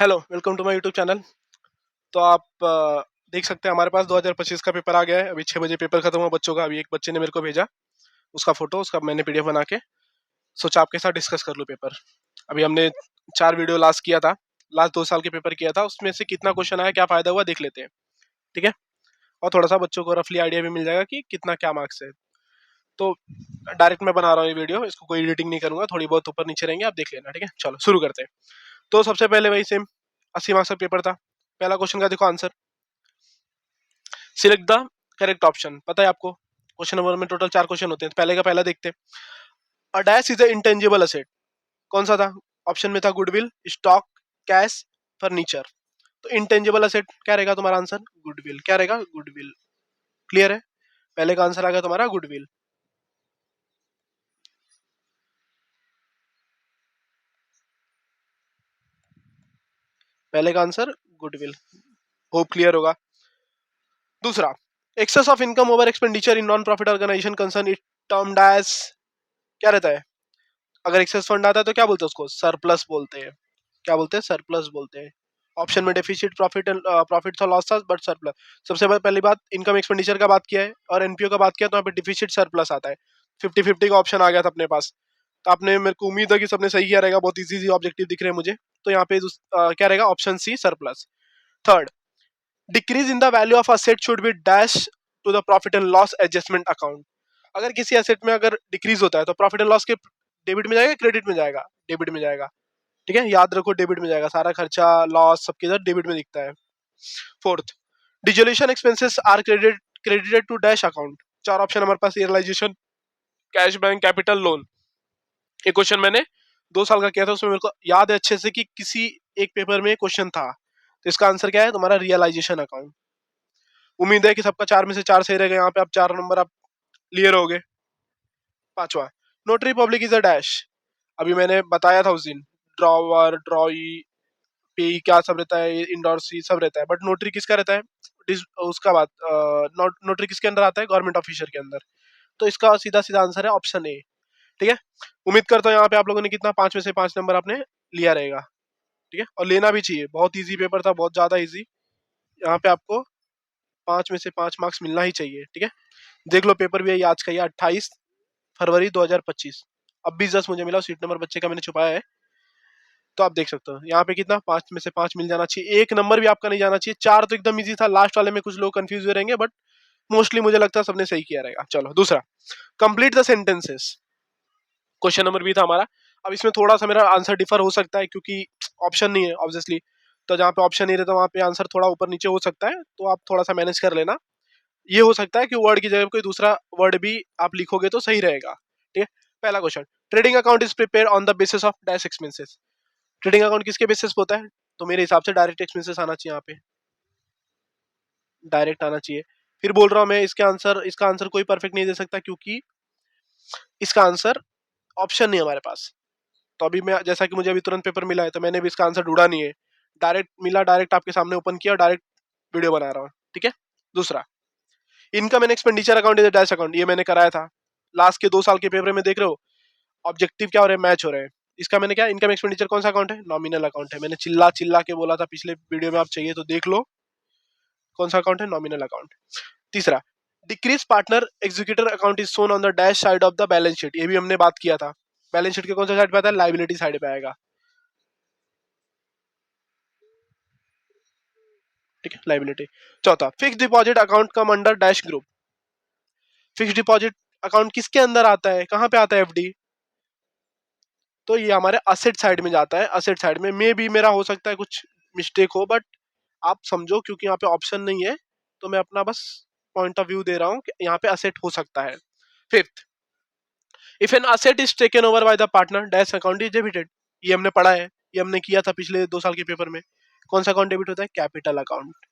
Hello, welcome to my YouTube channel. तो आप देख सकते हैं हमारे पास 2025 का पेपर आ गया है। अभी 6 बजे पेपर खत्म हुआ बच्चों का। अभी एक बच्चे ने मेरे को भेजा उसका फोटो, उसका मैंने पीडीएफ बना के सोचा आपके साथ डिस्कस कर लूँ पेपर। अभी हमने 4 वीडियो लास्ट किया था, लास्ट 2 साल के पेपर किया था। उसमें से कितना क्वेश्चन आया, क्या फायदा हुआ, देख लेते हैं। ठीक है, और थोड़ा सा बच्चों को रफली आइडिया भी मिल जाएगा कि कितना क्या मार्क्स है। तो डायरेक्ट मैं बना रहा हूँ ये वीडियो, इसको कोई एडिटिंग नहीं करूंगा, थोड़ी बहुत ऊपर नीचे रहेंगे, आप देख लेना। ठीक है, चलो शुरू करते हैं। तो सबसे पहले वही सेम 80 मार्क्स का पेपर था। पहला क्वेश्चन का देखो answer, select the correct option. पता है आपको क्वेश्चन नंबर में टोटल 4 क्वेश्चन होते हैं। पहले का पहला देखते हैं, a dash is a intangible asset. कौन सा था? ऑप्शन में था गुडविल, स्टॉक, कैश, फर्नीचर। तो इंटेंजिबल असेट क्या रहेगा तुम्हारा आंसर? गुडविल। क्या रहेगा? गुडविल। क्लियर है? पहले का आंसर आ गया तुम्हारा गुडविल। पहले का आंसर गुडविल। होप क्लियर होगा। दूसरा, excess of income over expenditure in non profit organisation concern it termed as. क्या रहता है? अगर एक्सेस फंड आता है तो क्या बोलते हैं उसको? सरप्लस बोलते हैं। क्या बोलते हैं? सरप्लस बोलते हैं। ऑप्शन में डेफिसिट, प्रॉफिट एंड प्रॉफिट था, लॉस था, बट सरप्लस। सबसे पहली बात, इनकम एक्सपेंडिचर का बात किया है और एनपीओ का बात किया, तो यहाँ पे डिफिसिट सरप्लस आता है। 50-50 का ऑप्शन आ गया था अपने पास। तो आपने, मेरे को उम्मीद है कि सबने सही किया रहेगा। बहुत इजी ऑब्जेक्टिव दिख रहे हैं मुझे। तो यहाँ पे क्या रहेगा? Option C, surplus. Third, decrease in the value of asset should be dash to the profit and loss adjustment account. अगर किसी एसेट में अगर डिक्रीज होता है तो प्रॉफिट एंड लॉस के डेबिट में जाएगा, क्रेडिट में जाएगा? डेबिट में जाएगा। ठीक है, याद रखो, डेबिट में जाएगा। सारा खर्चा, लॉस, सबके इधर डेबिट में दिखता है। Fourth, dissolution expenses are credited to dash account. 4 option हमारे पास, realisation, cash bank, capital, loan. ये क्वेश्चन मैंने 2 साल का किया था, उसमें मेरे को याद है अच्छे से कि किसी एक पेपर में क्वेश्चन था। तो इसका आंसर क्या है तुम्हारा? Realisation account. उम्मीद है कि सबका 4 में से 4 सही रहेगा। यहाँ पे आप 4 नंबर आप क्लियर हो गए। पांचवा, notary public is a dash. अभी मैंने बताया था उस दिन, ड्रॉवर, ड्रॉई, पे क्या सब रहता है, इंडोर्सी सब रहता है, बट नोटरी किसका रहता है? उसका बात, नोटरी किसके अंदर आता है? गवर्नमेंट ऑफिसर के अंदर। तो इसका सीधा सीधा आंसर है ऑप्शन ए। ठीक है, उम्मीद करता हूँ यहाँ पे आप लोगों ने कितना, 5 में से 5 नंबर आपने लिया रहेगा। ठीक है, और लेना भी चाहिए। बहुत इजी पेपर था, बहुत ज्यादा इजी। यहाँ पे आपको 5 में से 5 मार्क्स मिलना ही चाहिए। ठीक है, देख लो पेपर भी है आज का, ये 28 फरवरी 2025। अब भी जस्ट मुझे मिला, सीट नंबर बच्चे का मैंने छुपाया है। तो आप देख सकते हो यहाँ पे कितना, 5 में से 5 मिल जाना चाहिए। एक नंबर भी आपका नहीं जाना चाहिए। 4 तो एकदम इजी था, लास्ट वाले में कुछ लोग कंफ्यूज हुए रहेंगे, बट मोस्टली मुझे लगता है सबने सही किया रहेगा। चलो दूसरा, complete the sentences. Question number भी था हमारा। अब इसमें थोड़ा सा मेरा आंसर डिफर हो सकता है क्योंकि ऑप्शन नहीं है ऑब्वियसली। तो जहाँ पे ऑप्शन नहीं रहता वहाँ पे आंसर थोड़ा ऊपर नीचे हो सकता है, तो आप थोड़ा सा मैनेज कर लेना। ये हो सकता है कि वर्ड की जगह कोई दूसरा वर्ड भी आप लिखोगे तो सही रहेगा। ठीक है, पहला question, trading account is prepare on the basis of dash expenses. Trading account किसके बेसिस पे होता है? तो मेरे हिसाब से डायरेक्ट एक्सपेंसेस आना चाहिए। यहाँ पे डायरेक्ट आना चाहिए। फिर बोल रहा हूँ मैं, इसका आंसर कोई परफेक्ट नहीं दे सकता क्योंकि इसका आंसर ऑप्शन नहीं है हमारे पास। तो अभी मैं, जैसा कि मुझे अभी तुरंत पेपर मिला है, तो मैंने भी इसका आंसर ढूंढा नहीं है। डायरेक्ट मिला, डायरेक्ट आपके सामने ओपन किया और डायरेक्ट वीडियो बना रहा हूँ। ठीक है, दूसरा, income and expenditure account is dash account. ये मैंने कराया था लास्ट के 2 साल के पेपर में। देख रहे हो ऑब्जेक्टिव क्या हो रहे हैं, मैच हो रहे हैं। इसका मैंने क्या, इनकम एक्सपेंडिचर कौन सा अकाउंट है? नॉमिनल अकाउंट है। मैंने चिल्ला चिल्ला के बोला था पिछले वीडियो में, आप चाहिए तो देख लो कौन सा अकाउंट है, नॉमिनल अकाउंट। तीसरा, decrease partner executor account is shown on the dash side of the balance sheet. ये भी हमने बात किया था। बैलेंस शीट के कौन सा साइड पे आता है? लाइबिलिटी साइड पे आएगा। ठीक है, लाइबिलिटी। चौथा, fix deposit account come under dash group. Fix deposit account किसके अंदर आता है, कहां पे आता है? एफडी। तो ये हमारे असेट साइड में जाता है। असेट साइड में मे भी मेरा हो सकता है कुछ मिस्टेक हो, बट आप समझो क्योंकि यहाँ पे ऑप्शन नहीं है, तो मैं अपना बस पॉइंट ऑफ व्यू दे रहा हूँ कि यहाँ पे असेट हो सकता है। Fifth, if an asset is taken over by the partner dash account is debited. ये हमने पढ़ा है, ये हमने किया था पिछले 2 साल के पेपर में। कौन सा अकाउंट डेबिट होता है? Capital account.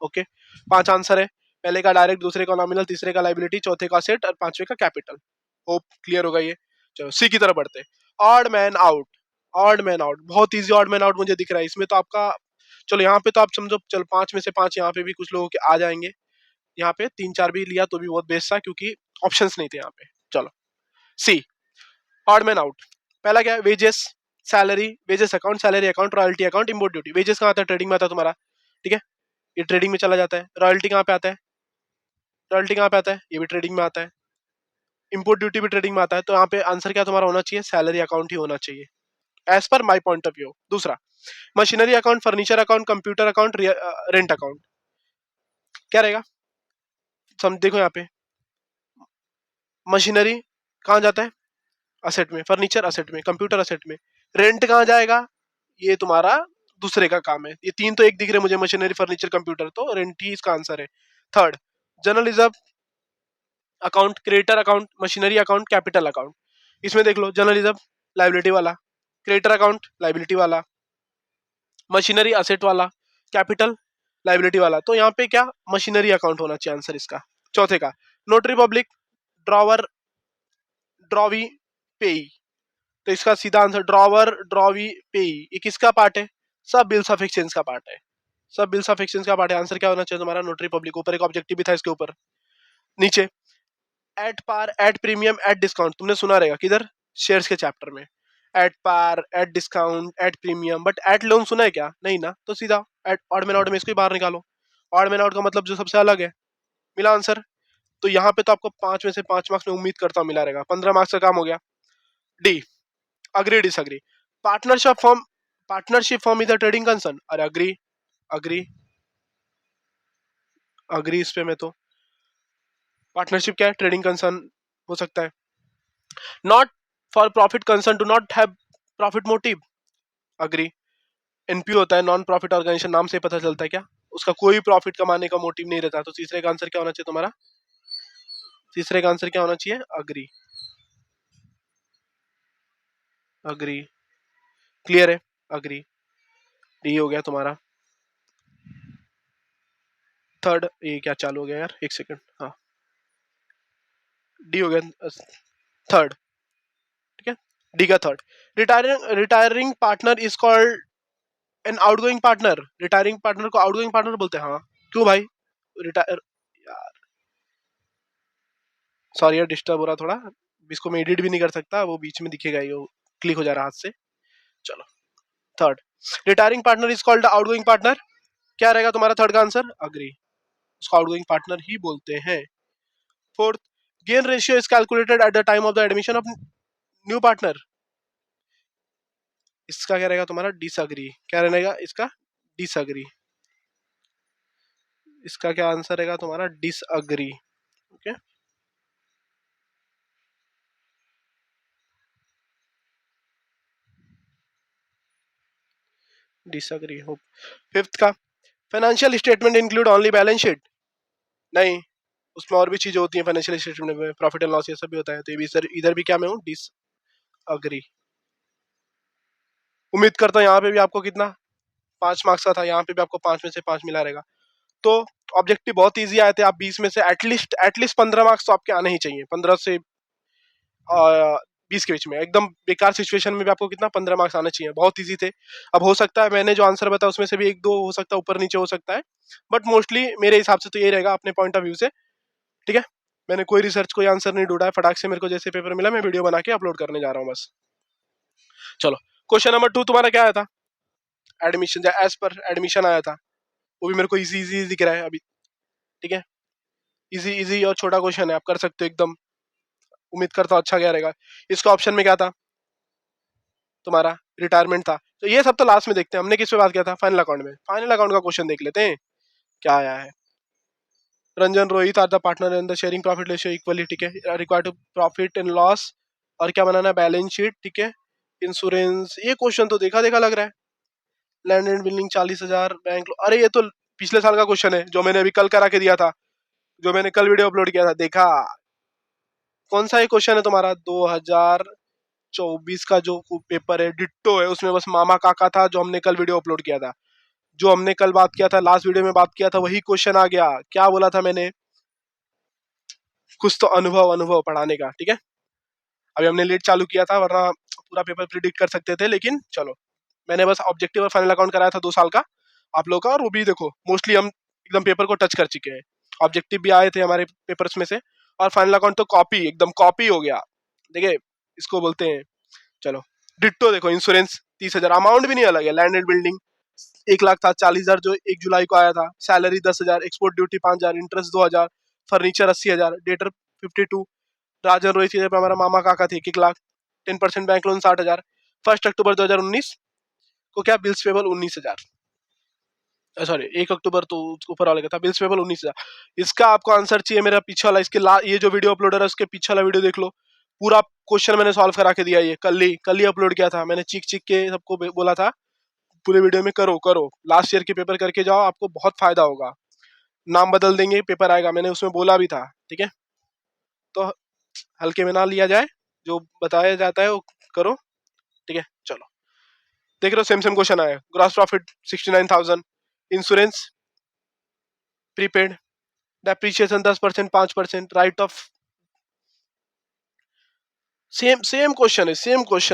ओके, 5 आंसर है। पहले का डायरेक्ट, दूसरे का नॉमिनल, तीसरे का लाइबिलिटी, चौथे का असेट और पांचवे का कैपिटल। होप क्लियर होगा ये। चलो सी की तरफ बढ़ते हैं। Odd man out. Odd man out बहुत इजी। ऑड मैन आउट मुझे दिख रहा है इसमें तो आपका। चलो यहाँ पे तो आप समझो, चलो 5 में से 5 यहाँ पे भी कुछ लोगों के आ जाएंगे। यहाँ पे 3-4 भी लिया तो भी बहुत बेस्ट था क्योंकि ऑप्शंस नहीं थे यहाँ पे। चलो सी, ऑड मैन आउट। पहला क्या है? Wages, salary, wages account, salary account, royalty account, import duty. Wages कहाँ आता है? ट्रेडिंग में आता है तुम्हारा, ठीक है, ये ट्रेडिंग में चला जाता है। रॉयल्टी कहाँ पे आता है? रॉयल्टी कहाँ पे आता है? ये भी ट्रेडिंग में आता है। इंपोर्ट ड्यूटी भी ट्रेडिंग में आता है। तो यहाँ पे आंसर क्या तुम्हारा होना चाहिए? सैलरी अकाउंट ही होना चाहिए, as per my point of view. दूसरा, machinery account, furniture account, computer account, rent account, क्या रहेगा? सम देखो यहाँ पे, मशीनरी कहाँ जाता है? असेट में। फर्नीचर असेट में। कंप्यूटर असेट में। रेंट कहाँ जाएगा? ये तुम्हारा दूसरे का काम है। ये तीन तो एक दिख रहे मुझे, मशीनरी, फर्नीचर, कंप्यूटर, तो रेंट ही इसका आंसर है। Third, general reserve account, creditor account, machinery account, capital account. इसमें देख लो, जनरल रिजर्व लाइबिलिटी वाला, क्रेडिटर अकाउंट लाइबिलिटी वाला, मशीनरी असेट वाला, कैपिटल लाइबिलिटी वाला। तो यहाँ पे क्या? मशीनरी अकाउंट होना चाहिए आंसर इसका। चौथे का, नोटरी पब्लिक, ड्रॉवर, ड्रॉवी, पेई। तो इसका सीधा आंसर ड्रॉवर, ड्रॉवी, पेई, ये किसका पार्ट है? सब बिल्स ऑफ एक्सचेंज का पार्ट है। सब बिल्स ऑफ एक्सचेंज का पार्ट है। आंसर क्या होना चाहिए तुम्हारा? Notary public. ऊपर एक ऑब्जेक्टिव भी था इसके ऊपर। नीचे, at par, at premium, at discount, तुमने सुना रहेगा किधर? शेयर्स के चैप्टर में। At par, at discount, at premium, but at loan सुना है क्या? नहीं ना। तो सीधा एट, ऑड मैन आउट में इसको ही बाहर निकालो। ऑड मैन आउट का मतलब जो सबसे अलग है। मिला आंसर। तो यहाँ पे तो आपको 5 में से 5 मार्क्स में उम्मीद करता हूँ मिला रहेगा। 15 मार्क्स का काम हो गया। D, agree, disagree. Partnership form, partnership form is a trading concern. अरे अग्री, अग्री, अग्री इस पे मैं तो। पार्टनरशिप क्या है? ट्रेडिंग कंसर्न हो सकता है। Not for profit concern, do not have profit motive. Agree. NPO होता है, नॉन प्रॉफिट ऑर्गेनाइजेशन, नाम से पता चलता है क्या? उसका कोई प्रॉफिट कमाने का मोटिव नहीं रहता। तो तीसरे का आंसर क्या होना चाहिए तुम्हारा? तीसरे का आंसर क्या होना चाहिए? अग्री। अग्री, क्लियर है? अग्री, डी हो गया तुम्हारा। थर्ड, ये क्या चालू हो गया यार, एक सेकंड, हाँ, डी हो गया थर्ड, ठीक है, डी का third. Retiring, retiring partner is called an outgoing partner. Retiring partner को आउटगोइंग पार्टनर बोलते हैं। हाँ, क्यों भाई? रिटायर, यार सॉरी यार, डिस्टर्ब हो रहा थोड़ा। इसको मैं एडिट भी नहीं कर सकता, वो बीच में दिखेगा, ये क्लिक हो जा रहा हाथ से। चलो, third, retiring partner is called outgoing partner. क्या रहेगा तुम्हारा थर्ड का आंसर? अग्री, उसको आउटगोइंग पार्टनर ही बोलते हैं। Fourth, gain ratio is calculated at the time of the admission of new partner. इसका क्या रहेगा तुम्हारा? डिसअग्री। क्या रहेगा इसका? डिसअग्री। इसका क्या आंसर रहेगा तुम्हारा? डिसअग्री। ओके, डिसअग्री हो। फिफ्थ का, financial statement include only balance sheet. नहीं, उसमें और भी चीजें होती हैं फाइनेंशियल स्टेटमेंट में, प्रॉफिट एंड लॉस ये सब भी होता है। तो ये भी इधर भी क्या मैं हूँ? डिसअग्री। उम्मीद करता हूँ यहाँ पे भी आपको कितना, 5 मार्क्स का था, यहाँ पे भी आपको 5 में से 5 मिला रहेगा। तो ऑब्जेक्टिव बहुत इजी आए थे। आप 20 में से एटलीस्ट 15 मार्क्स तो आपके आने ही चाहिए। 15 से 20 के बीच में। एकदम बेकार सिचुएशन में भी आपको कितना, 15 मार्क्स आने चाहिए। बहुत इजी थे। अब हो सकता है मैंने जो आंसर बताया उसमें से भी एक दो हो सकता है ऊपर नीचे हो सकता है, बट मोस्टली मेरे हिसाब से तो ये रहेगा अपने पॉइंट ऑफ व्यू से, ठीक है। मैंने कोई रिसर्च, कोई आंसर नहीं ढूंढा है, फटाक से मेरे को जैसे पेपर मिला मैं वीडियो बना के अपलोड करने जा रहा हूँ बस। चलो, क्वेश्चन नंबर 2 तुम्हारा क्या आया था? एडमिशन, एज पर एडमिशन आया था। वो भी मेरे को इजी इजी दिख रहा है अभी, ठीक है। इजी इजी और छोटा क्वेश्चन है, आप कर सकते हो एकदम। उम्मीद करता हूँ अच्छा गया रहेगा। इसका ऑप्शन में क्या था तुम्हारा? रिटायरमेंट था। तो ये सब तो लास्ट में देखते हैं। हमने किस पे बात किया था? फाइनल अकाउंट में। फाइनल अकाउंट का क्वेश्चन देख लेते हैं क्या आया है। Ranjan, Rohit are the partner in the sharing profit ratio equally, ठीक है। Required to profit and loss, और क्या बनाना? बैलेंस शीट, ठीक है। इंश्योरेंस, ये क्वेश्चन तो देखा देखा लग रहा है। लैंड एंड बिल्डिंग 40,000, बैंक, अरे ये तो पिछले साल का क्वेश्चन है जो मैंने अभी कल करा के दिया था, जो मैंने कल वीडियो अपलोड किया था। देखा कौन सा ये क्वेश्चन है तुम्हारा? 2024 का जो पेपर है डिट्टो है, उसमें बस मामा काका था जो हमने कल वीडियो अपलोड किया था। जो हमने कल बात किया था, लास्ट वीडियो में बात किया था, वही क्वेश्चन आ गया। क्या बोला था मैंने? कुछ तो अनुभव अनुभव पढ़ाने का, ठीक है। अभी हमने लेट चालू किया था, वरना पूरा पेपर प्रिडिक्ट कर सकते थे, लेकिन चलो, मैंने बस ऑब्जेक्टिव और फाइनल अकाउंट कराया था 2 साल का आप लोग का, और वो भी देखो मोस्टली हम एकदम पेपर को टच कर चुके हैं। ऑब्जेक्टिव भी आए थे हमारे पेपर्स में से, और फाइनल अकाउंट तो कॉपी, एकदम कॉपी हो गया। देखिए, इसको बोलते हैं, चलो डिट्टो देखो, इंश्योरेंस 30,000, अमाउंट भी नहीं अलग है। लैंड एंड बिल्डिंग 1 लाख था, 40,000 जो 1 जुलाई को आया था। Salary 10,000, export duty 5,000, interest 2,000, furniture 80,000, debtor 52, राजन रोहित पे हमारा मामा काका थे 1 लाख, 10% बैंक लोन 60,000। 1 अक्टूबर 2019 को क्या बिल्स पेबल 19,000, सॉरी 1 अक्टूबर तो ऊपर वाले का था, बिल्स पेबल 19,000। इसका आपको आंसर चाहिए मेरा पीछे वाला, इसके ये जो वीडियो अपलोडर है उसके पीछे वाला वीडियो देख लो, पूरा क्वेश्चन मैंने सॉल्व करा के दिया। ये कल ही अपलोड किया था मैंने, चीख चीख के सबको बोला था पूरे वीडियो में करो करो, लास्ट ईयर के पेपर करके जाओ, आपको बहुत फायदा होगा। नाम बदल देंगे, पेपर आएगा, मैंने उसमें बोला भी था, ठीक है। तो हल्के में ना लिया जाए, जो बताया जाता है वो करो, ठीक है। चलो देख रहे हो, सेम क्वेश्चन आया। Gross profit 69,000, insurance prepaid, depreciation 10%, 5%, right of, same question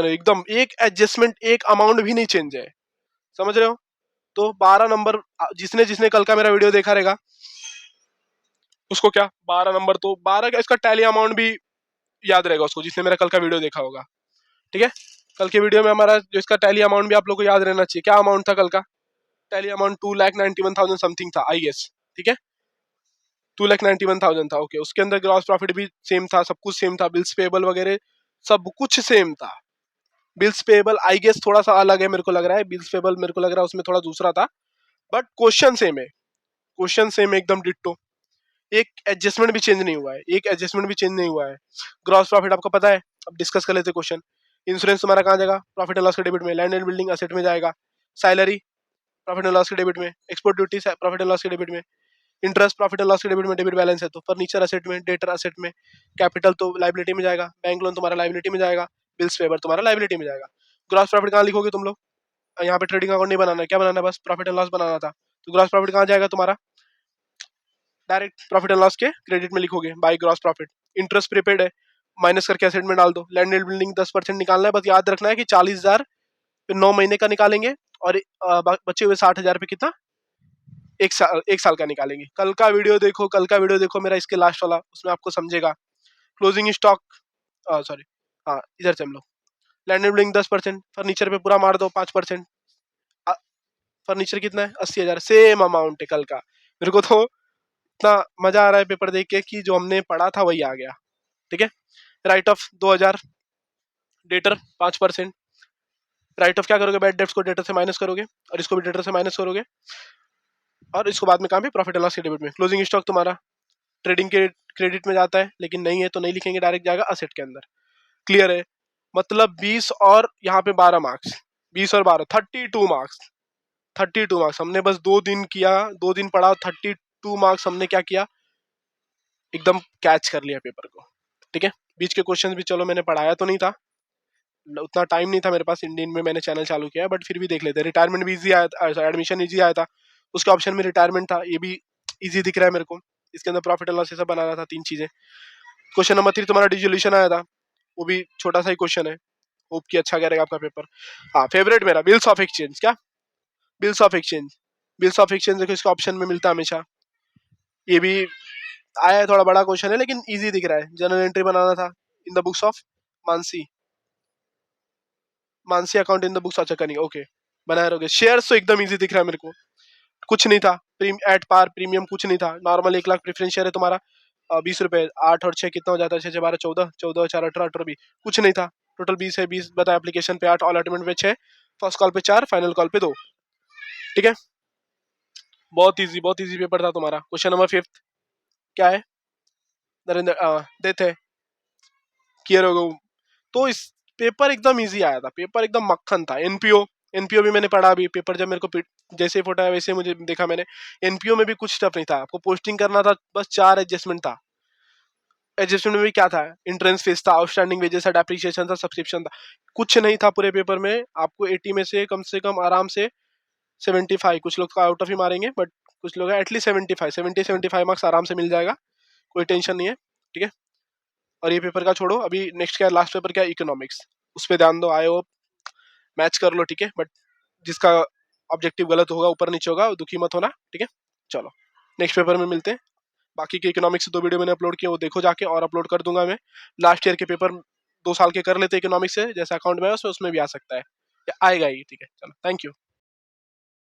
है एकदम, एक एडजस्टमेंट, एक अमाउंट भी नहीं चेंज है, समझ रहे हो। तो 12 नंबर, जिसने जिसने कल का मेरा वीडियो देखा रहेगा उसको क्या 12 नंबर, तो 12 का इसका टैली अमाउंट भी याद रहेगा उसको, जिसने मेरा कल का वीडियो देखा होगा, ठीक है। कल के वीडियो में हमारा जो इसका टैली अमाउंट भी आप लोग को याद रहना चाहिए। क्या अमाउंट था कल का? टैली अमाउंट 2,91,000 समथिंग था, आई गेस, ठीक है। 2,91,000 था, ओके। उसके अंदर ग्रॉस प्रॉफिट भी सेम था, सब कुछ सेम था, बिल्स पेबल वगैरह सब कुछ सेम था। बिल्स पेबल आई गेस थोड़ा सा अलग है, मेरे को लग रहा है बिल्स पेबल, मेरे को लग रहा है उसमें थोड़ा दूसरा था, बट क्वेश्चन सेम है, क्वेश्चन सेम है एकदम डिट्टो। एक एडजस्टमेंट भी चेंज नहीं हुआ है, एक एडजस्टमेंट भी चेंज नहीं हुआ है। ग्रॉस प्रॉफिट आपको पता है, अब डिस्कस कर लेते क्वेश्चन। इंश्योरेंस तुम्हारा कहाँ जाएगा? प्रॉफिट एंड लॉस के डेबिट में। लैंड एंड बिल्डिंग असेट में जाएगा। सैलरी प्रॉफिट एंड लॉस के डेबिट में। Export duty profit and loss के डेबिट में। इंटरेस्ट प्रॉफिट एंड लॉस के डेबिट में, डेबिट बैलेंस है तो। फर्नीचर असेट में, डेटर असेट में। कैपिटल तो लाइबिलिटी में जाएगा। बैंक लोन तुम्हारा लाइबिलिटी में जाएगा। बिल्स पेपर तुम्हारा लाइबिलिटी में जाएगा। ग्रॉस प्रॉफिट कहाँ लिखोगे तुम लोग? यहाँ पे ट्रेडिंग अकाउंट नहीं बनाना है, क्या बनाना है? बस प्रॉफिट एंड लॉस बनाना था। तो ग्रॉस प्रॉफिट कहाँ जाएगा तुम्हारा? डायरेक्ट प्रॉफिट एंड लॉस के क्रेडिट में लिखोगे, by gross profit. Interest prepaid है, माइनस करके एसेट में डाल दो। लैंड एंड बिल्डिंग 10% निकालना है, बस याद रखना है कि 40,000 फिर 9 महीने का निकालेंगे, और बचे हुए 60,000 पे कितना? एक साल का निकालेंगे। कल का वीडियो देखो, कल का वीडियो देखो मेरा, इसके लास्ट वाला, उसमें आपको समझेगा। क्लोजिंग स्टॉक, सॉरी, हाँ इधर से हम लोग। लैंड एंड बिल्डिंग 10%, फर्नीचर पे पूरा मार दो 5%। फर्नीचर कितना है? 80,000, सेम अमाउंट है कल का। मेरे को तो इतना मजा आ रहा है पेपर देख के कि जो हमने पढ़ा था वही आ गया, ठीक है। Right of 2,000, debtor 5%। Right of क्या करोगे? बैड डेट्स को डेटर से माइनस करोगे, और इसको भी डेटर से माइनस करोगे, और इसको बाद में कहाँ पे? प्रॉफिट एंड लॉस के डेबिट में। क्लोजिंग स्टॉक तुम्हारा ट्रेडिंग के क्रेडिट में जाता है, लेकिन नहीं है तो नहीं लिखेंगे, डायरेक्ट जाएगा असेट के अंदर। क्लियर है? मतलब 20 और यहाँ पे 12 मार्क्स, 20 और 12 32 मार्क्स। 32 मार्क्स हमने बस 2 दिन किया, 2 दिन पढ़ा, 32 मार्क्स हमने क्या किया? एकदम कैच कर लिया पेपर को, ठीक है। बीच के क्वेश्चंस भी चलो मैंने पढ़ाया तो नहीं था, उतना टाइम नहीं था मेरे पास, इंडियन में मैंने चैनल चालू किया, बट फिर भी देख लेते। रिटायरमेंट भी इजी आया था, एडमिशन इजी आया था, उसके ऑप्शन में रिटायरमेंट था, ये भी इजी दिख रहा है मेरे को। इसके अंदर प्रॉफिट एंड लॉस से सब बनाना था, 3 चीजें। क्वेश्चन नंबर 3 तुम्हारा डिसोल्यूशन आया था, वो भी छोटा सा ही क्वेश्चन है, होप कि अच्छा करेगा आपका पेपर। हाँ, फेवरेट मेरा बिल्स ऑफ एक्सचेंज। क्या? Bills of exchange, bills of exchange देखो इसका ऑप्शन में मिलता है हमेशा। ये भी आया है, थोड़ा बड़ा क्वेश्चन है लेकिन इजी दिख रहा है। जनरल एंट्री बनाना था in the books of Mansi, Mansi account in the books, अच्छा करनी, ओके बनाए रहोगे। शेयर्स तो एकदम इजी दिख रहा है मेरे को, कुछ नहीं था। एट पार प्रीमियम कुछ नहीं था, नॉर्मल 1 लाख प्रेफरेंस शेयर है तुम्हारा, 20 रुपए। 8 और 6 कितना हो जाता है? 6 6 12 14, 14 और 4 18, 18 भी कुछ नहीं था। टोटल 20 है, 20 बताया एप्लीकेशन पे 8, ऑल अटेंडमेंट पे 6, फर्स्ट कॉल पे 4, फाइनल कॉल पे 2, ठीक है। बहुत इजी पेपर था तुम्हारा। क्वेश्चन नंबर 5 क्या है? नरेंद्र डेथ है, कियर हो गए। तो इस पेपर एकदम इजी आया था, पेपर एकदम मक्खन था। एनपीओ, एनपीओ भी मैंने पढ़ा अभी, पेपर जब मेरे को जैसे फोटो है वैसे मुझे देखा मैंने। एनपीओ में भी कुछ स्टफ नहीं था, आपको पोस्टिंग करना था, बस 4 एडजस्टमेंट था। एडजस्टमेंट में भी क्या था? एंट्रेंस फीस था, आउटस्टैंडिंग वेजेस था, डेप्रिसिएशन था, सब्सक्रिप्शन था, कुछ नहीं था पूरे पेपर में। आपको 80 में से कम आराम से 75, कुछ लोग आउट ऑफ ही मारेंगे, बट कुछ लोग एटलीस्ट 75 मार्क्स आराम से मिल जाएगा, कोई टेंशन नहीं है, ठीक है। और ये पेपर का छोड़ो, अभी नेक्स्ट क्या, लास्ट पेपर क्या? इकोनॉमिक्स, उस पर ध्यान दो। आई होप मैच कर लो, ठीक है। बट जिसका ऑब्जेक्टिव गलत होगा, ऊपर नीचे होगा, दुखी मत होना, ठीक है। चलो नेक्स्ट पेपर में मिलते हैं। बाकी के इकोनॉमिक्स 2 वीडियो मैंने अपलोड किए, वो देखो जाके, और अपलोड कर दूंगा मैं। लास्ट ईयर के पेपर 2 साल के कर लेते इकोनॉमिक्स से, जैसे अकाउंट में है उसमें भी आ सकता है, या आएगा ही। ठीक है, चलो, थैंक यू।